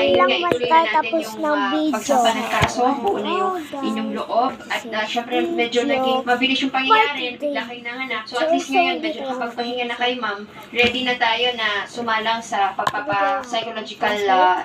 yun lang nga, ituloy na natin matatapos yung ng video. pagsampa ng kaso, buo na yung inyong loob. At syempre, medyo naging mabilis yung pangyayari, bigla kayo nanganak. So at least ngayon, medyo nakapagpahinga na kayo, ma'am. Ready na tayo na sumalang sa pagpapa-psychological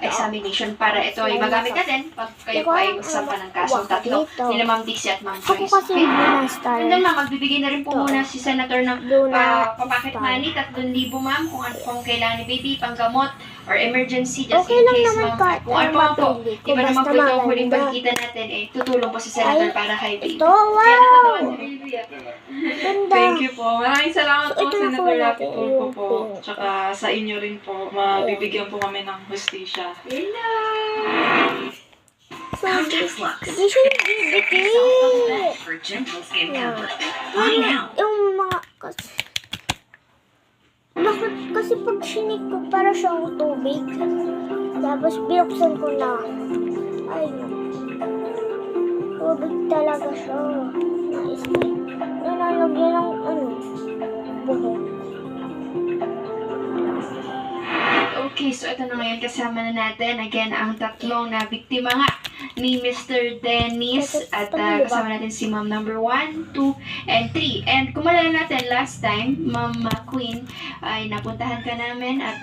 examination para ito ay magamit natin pag kayo po ay magsampa ng kaso. Tatlo, nila Ma'am Dixie at Ma'am Ako Joyce. kasi Okay? binastar. And then, ma'am, magbibigay na rin po muna si Senator ng Luna papacket Star. money, 3,000, ma'am, kung ano pong kailangan ni baby, panggamot, or emergency, just Okay in lang case, naman ma'am. kahit Kung ano pa man po, mapili ko, di ba naman basta po ito ang huling maganda. pagkita natin, tutulong po si Senator Ay, para kay baby. Ito, wow! Ganda. Thank you po. Maraming salamat So, po, ito na Senator po Rapi natin Tulfo yung po. pink. Tsaka sa inyo rin po, mabibigyan po kami ng hustisya. So, di siya nagdidikit. For gentle skin Yeah. comfort. Buy now. Yung mga bakit kasi pag sinik ko para siyang tubig. Tapos binuksan ko na. Ay, tubig talaga siya. Nice. Nanalagyan ng buhok. Okay, so ito na ngayon kasama na natin again ang tatlong na biktima nga ni Mr. Dennis at kasama natin si Ma'am number 1, 2, and 3. And kung malala natin last time, Ma'am Queen ay napuntahan ka namin at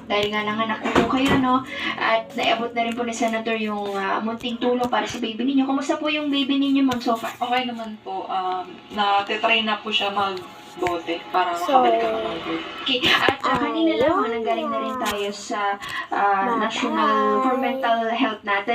dahil nga nanganak na po kayo, no? At naiabot na rin po ni Senator yung munting tulong para sa baby ninyo. Kumusta po yung baby ninyo, Ma'am, so far? Okay naman po. Na-train na po siya mag-bote para makabalik ka ng bote. Okay, at kanina lang nanggaling na rin tayo sa National for Mental Health natin.